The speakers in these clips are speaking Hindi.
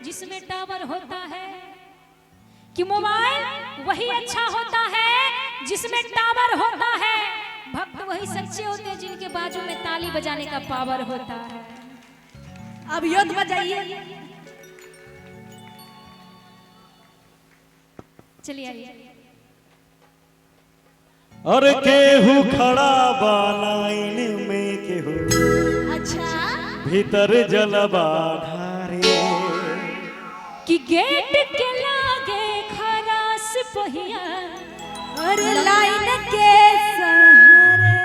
जिसमें टावर होता है, कि मोबाइल वही अच्छा होता है जिसमें टावर होता है। भक्त वही सच्चे होते हैं जिनके बाजू में ताली बजाने का पावर होता है। अब युद्ध बजाइए, चलिए आइए। और केहू खड़ा बा लाइन में, केहू अच्छा भीतर जलवा ढारे, कि गेट के लागे खरा सिपहिया और लाइन के सहारे,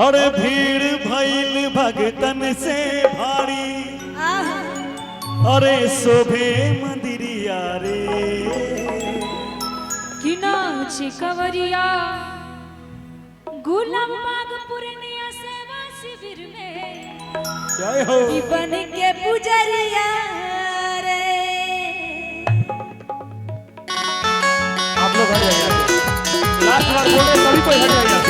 और भीड़ भइल भगतन से भारी, अरे शोभे मंदिरिया रे, कि नाच कवरिया गुलाम बाग पूर्णिया सेवा शिविर में, जय हो कि बन के पुजरिया रे। आप लोग हट जाइए, लास्ट बार बोले सभी कोई हट जाइए।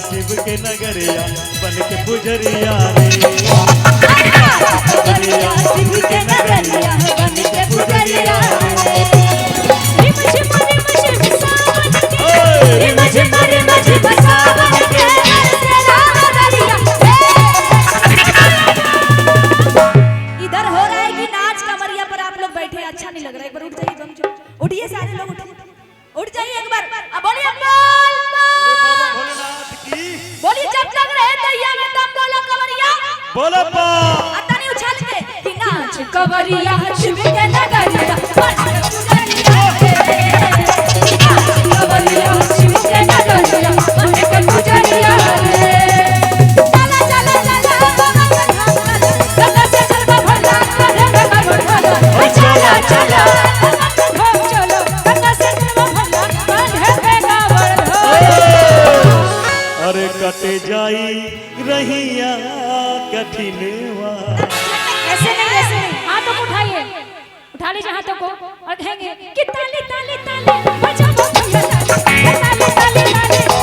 शिव के नगरिया बन के पुजरिया रे, शिव के नगरिया बन के पुजरिया रे। इधर हो रहा है कि नाच कमरिया पर आप लोग बैठे, अच्छा नहीं लग रहा है। एक बार उठ जाइए, तुम उठिए, सारे लोग उठिए, उठ जाइए एक बार। अब बोलिए बोलिए, जब लग रहे दैया में दम बोलो कवरिया बोलो पा आता नहीं उछाल के, कि नाच कवरिया शिव के नगरिया बन के पुजरिया रे, नाच कवरिया शिव के नगरिया बन के पुजरिया रे। चला चला चला गंगा से चलवा भला गंगा का भला, चला चला चलो गंगा से चलवा भला कांधे का भला। अरे कटे जाई रहिया कठिनवा, ऐसे नहीं, ऐसे नहीं, हाथों को उठाइए, उठा लीजिए हाथों को और कहेंगे कि ताली ताली ताली बजाओ भैया ताली, ताली ताली ताली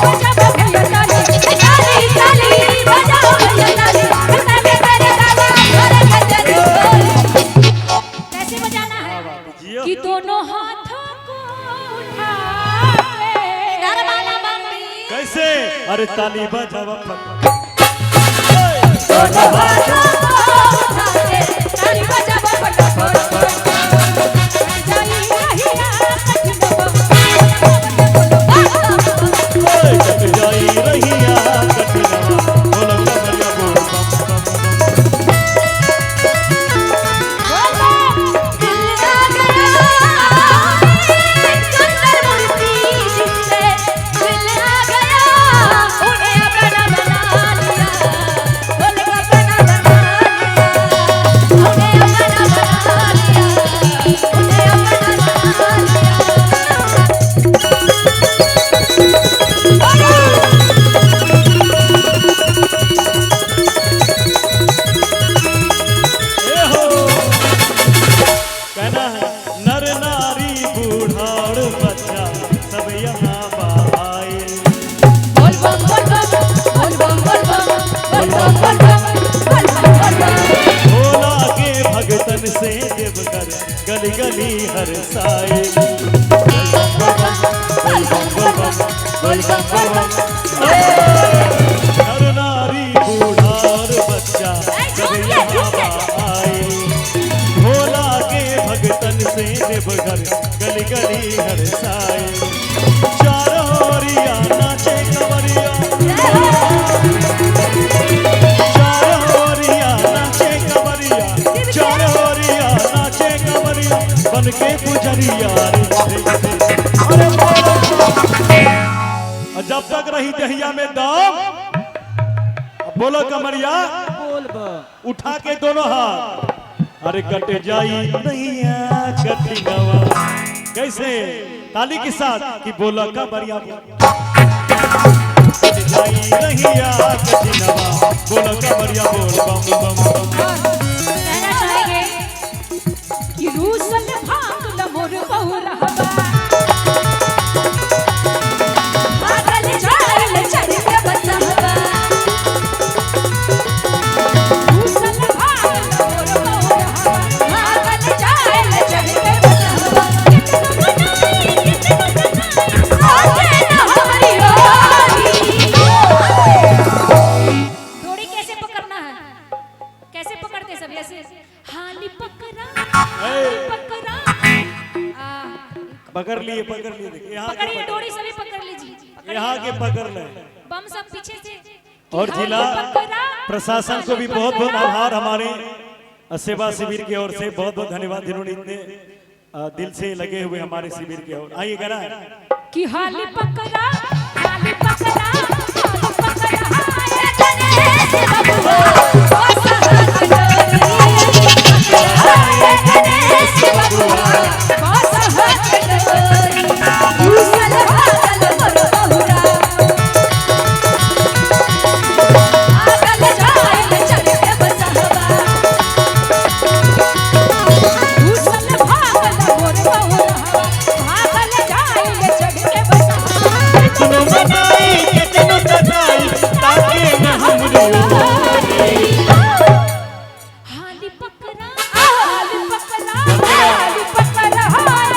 बजाओ भैया ताली, ताली ताली बजाओ भैया ताली, ताली मेरे दादा मेरे गजरे। कैसे बजाना है कि दोनों हाथों को उठा के गरबाना बंदी, कैसे? अरे ताली बजावा दोनों हाथों को उठा के ताली बजाओ फटाफट। जाई रहिया कठिनवा, बोलो कमरिया बोल बम बम से देवघर गली गली हर साए, हर नारी बूढ़ा और बच्चा जब यहाँ आए, भोला के भगतन से देवघर गली गली हर साए, चारों ओरिया नाचे कंवरिया, चारों ओरिया नाचे कंवरिया, चारों ओरिया नाचे कंवरिया बन के पुजरिया रे। जब तक रही दहिया में दम। अब बोलो कमरिया, उठा के दोनों हाथ। अरे कट जाई नैया कठिनवा। कैसे? ताली के साथ कि बोला कमरिया। कट जाई नैया कठिनवा, बोला कमरिया बोल बम बम बम। कहना चाहेंगे कि रूसल भाग लमोर बहुरहबा भागल जाइल चढ़ के बसहबा। रूसल भाग लमोर बहुरहबा भागल जाइल चढ़ के बसहबा। आगे न हमारी ओरी। डोरी कैसे पकड़ना है? कैसे पकड़ते सब? ऐसे हाली पकड़ा पकड़ा। पकड़ लिए देखिए यहाँ पकड़िए डोरी सभी पकड़ लीजिए। यहाँ के पकड़ ले। बम सब पीछे से। और जिला प्रशासन को भी बहुत बहुत आभार। हमारे सेवा शिविर की ओर से बहुत बहुत धन्यवाद, जिन्होंने इतने दिल से लगे हुए हमारे शिविर की ओर। आइए करा कि हाली पकड़ा हाली पकड़ा हाली पकड़ा ये गणेश बबुआ बसहत डोरी। ये गणेश बबुआ बसहत डोरी। रूसल भागल मोर बहुरा भागल जाइल चढ़ के बसहबा। रूसल भागल मोर बहुरा भागल जाइल चढ़ के बसहबा। कितनो बताई ताके न हमरे हाली पकड़ा हाली पकड़ा हाली पकड़ा हाय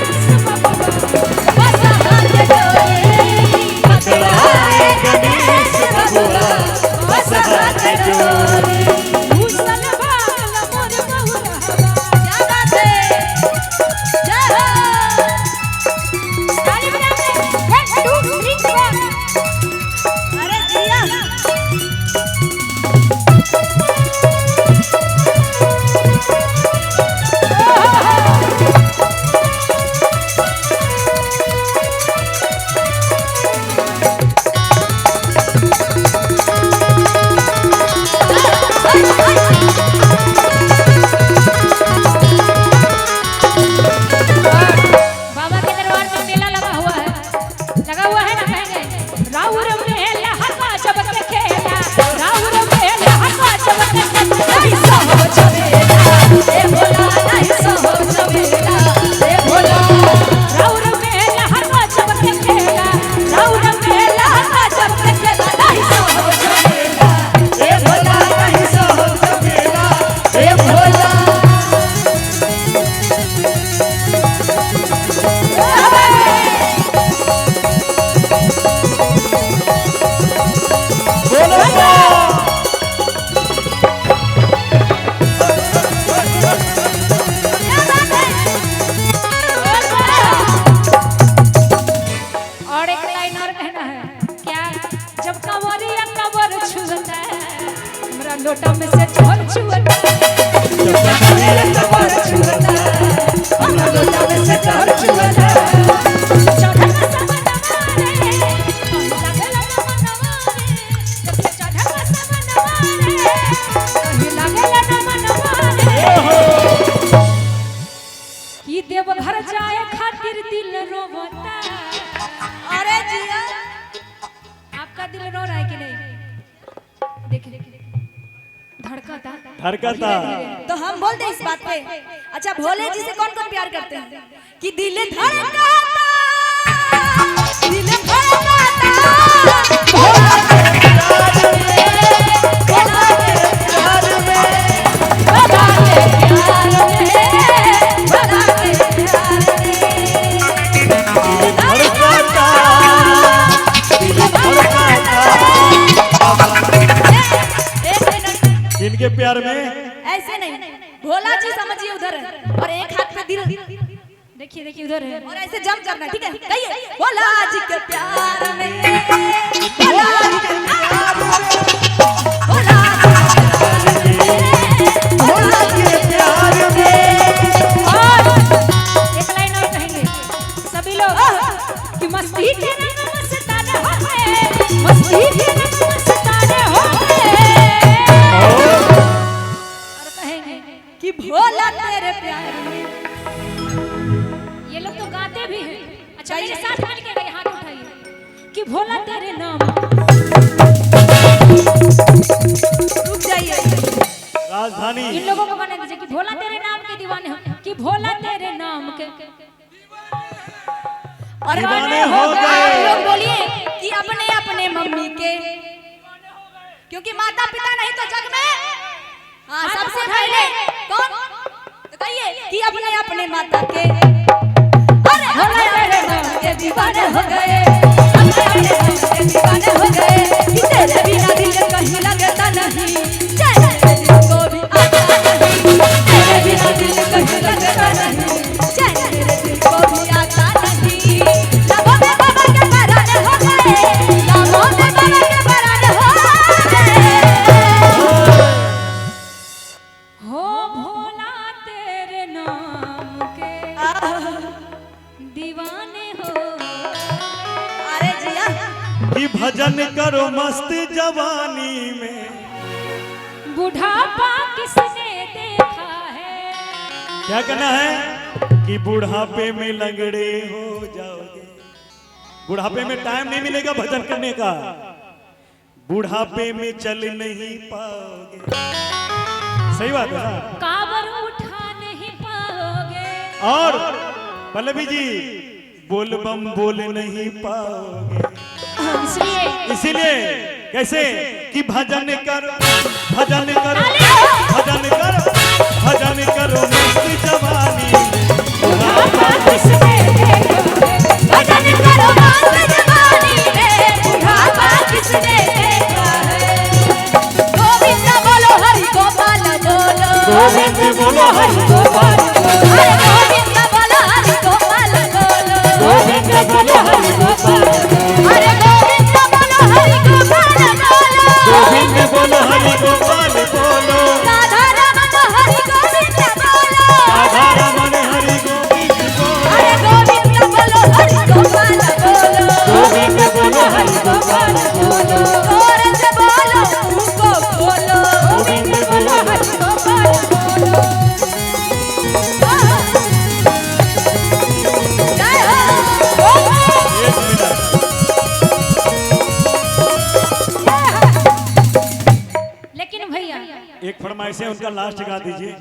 गणेश बबुआ बसहत डोरी। पकड़ा है गणेश बबुआ बसहत डोरी। रूसल भागल मोर बहुरहबा। क्या बात है? जय हो। ताली बजाते 1 2 3 4। अरे जिया बाबा के दरबार में मेला लगा हुआ है ना? कहेंगे राउर मेला हका जब के खेला। राउर मेला हका जब के खेला। नहीं सहो चमेला ए भोला नहीं सहो चमेला ए भोला। राउर मेला हका जब के खेला। राउर मेला हका जब के खेला। नहीं सहो चमेला ए भोला नहीं सहो चमेला ए भोला। और एक लाइन और कहना है। क्या? जब कंवरिया कंवर छुअता है हमरा लोटा में से झोल छुअता है। जब कंवरिया कंवर छुअता है हमरा लोटा में से झोल छुअता है। चढ़ल समनवा रे कहीं लागल न मनवा रे। जब से चढ़ल समनवा रे कहीं लागल न मनवा रे। कि देवघर जाए खातिर दिल रोवता। अरे जिया आपका दिल रो रहा है कि नहीं? देखिए धड़कता धड़कता। तो हम बोल दे इस बात पे। अच्छा भोले जी से कौन कौन प्यार करते हैं? कि दिल धड़कता दिल धड़कता भोला के प्यार में भोला के प्यार में भोला के प्यार में भोला के प्यार में। धड़कता दिल धड़कता। इनके प्यार में ऐसे नहीं, भोला जी समझिए उधर है और एक हाथ पे दिल। देखिए देखिए उधर है। और ऐसे जंप करना है, ठीक है? कहिए भोला जी के प्यार में भोला जी के प्यार में भोला जी के प्यार में। और एक लाइन और कहेंगे सभी लोग कि मस्ती के रंग मस्ताना हो ही फिर मस्ताने हो गए। और कहेंगे कि भोला तेरे प्यार में। ये लोग तो गाते भी हैं। अच्छा मेरे साथ मिल के गए, हाथ उठाइए कि भोला तेरे नाम। रुक जाइए। राजधानी इन लोगों को गाने दीजिए कि भोला तेरे नाम के दीवाने हो, कि भोला तेरे नाम के और दीवाने हो आप गए। लोग बोलिए कि अपने अपने मम्मी के, क्योंकि माता पिता नहीं तो जग में हाँ सबसे पहले कौन, तो कहिए कि अपने अपने माता के। अरे भोला तेरे नाम के दीवाने हो गए, अपने अपने नाम के दीवाने हो गए, कि तेरे बिना दिल कहीं लगता नहीं, तेरे दिल को भी आता नहीं, तेरे बिना दिल कहीं लगता नहीं, तेरे दिल को भी आता नहीं। लाभों में बाबा के पराने हो गए, लाभों में बाबा के पराने हो गए। हो भोला तेरे नाम के दीवाने हो। अरे जिया कि भजन करो मस्त जवानी में। बुढ़ापा किसने देखा है। क्या करना है कि बुढ़ापे में लंगड़े हो जाओगे। बुढ़ापे में टाइम नहीं मिलेगा भजन करने का, बुढ़ापे में चल नहीं पाओगे। सही बात है ना? काबर उठा नहीं पाओगे। और पल्लवी जी बोल बम बोल नहीं पाओगे। इसलिए इसीलिए कैसे कि भजन करो भजन करो भजन करो भजन करो मस्त जवानी में। बुढ़ापा किसने देखा है। भजन करो मस्त जवानी में, बुढ़ापा किसने देखा है। गोविंद बोलो हरि गोपाल बोलो, गोविंद बोलो हरि गोपाल बोलो। अरे गोविंद बोलो हरि गोपाल बोलो, गोविंद बोलो हरि गोपाल बोलो। अरे गोविंद बोलो हरि गोपाल बोलो, गोविंद बोलो हरि गोपाल बोलो। राधा रमन हरि गोविंद बोलो, राधा रमन हरि गोविंद बोलो। अरे गोविंद बोलो हरि गोपाल बोलो, गोविंद बोलो हरि गोपाल बोलो। जोर से बोलो मुंह को खोलो, गोविंद बोलो हरि गोपाल बोलो। जय हो। एक मिनट लेकिन भैया एक फरमाइश है उनका लास्ट गा दीजिए।